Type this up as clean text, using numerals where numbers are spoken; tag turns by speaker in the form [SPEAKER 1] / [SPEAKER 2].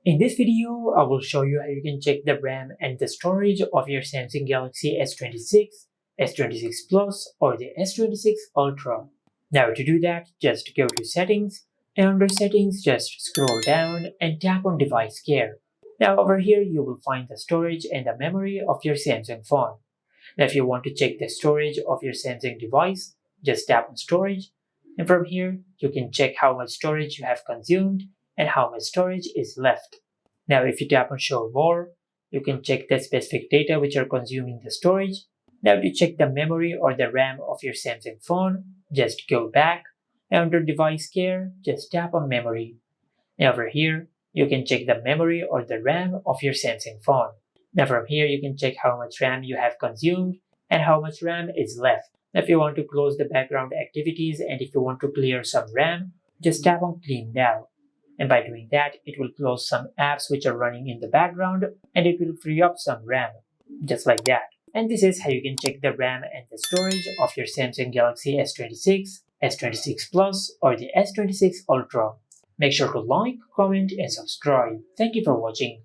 [SPEAKER 1] In this video, I will show you how you can check the RAM and the storage of your Samsung Galaxy S26, S26 Plus or the S26 Ultra. Now to do that, just go to Settings, and under Settings just scroll down and tap on Device Care. Now over here you will find the storage and the memory of your Samsung phone. Now if you want to check the storage of your Samsung device, just tap on Storage, and from here you can check how much storage you have consumed and how much storage is left. Now if you tap on Show More, you can check the specific data which are consuming the storage. Now to check the memory or the RAM of your Samsung phone, just go back, and under Device Care, just tap on Memory. Now over here, you can check the memory or the RAM of your Samsung phone. Now from here, you can check how much RAM you have consumed and how much RAM is left. Now if you want to close the background activities and if you want to clear some RAM, just tap on Clean Now. And by doing that, it will close some apps which are running in the background and it will free up some RAM, just like that. And this is how you can check the RAM and the storage of your Samsung Galaxy S26, S26 Plus or the S26 Ultra. Make sure to like, comment and subscribe. Thank you for watching.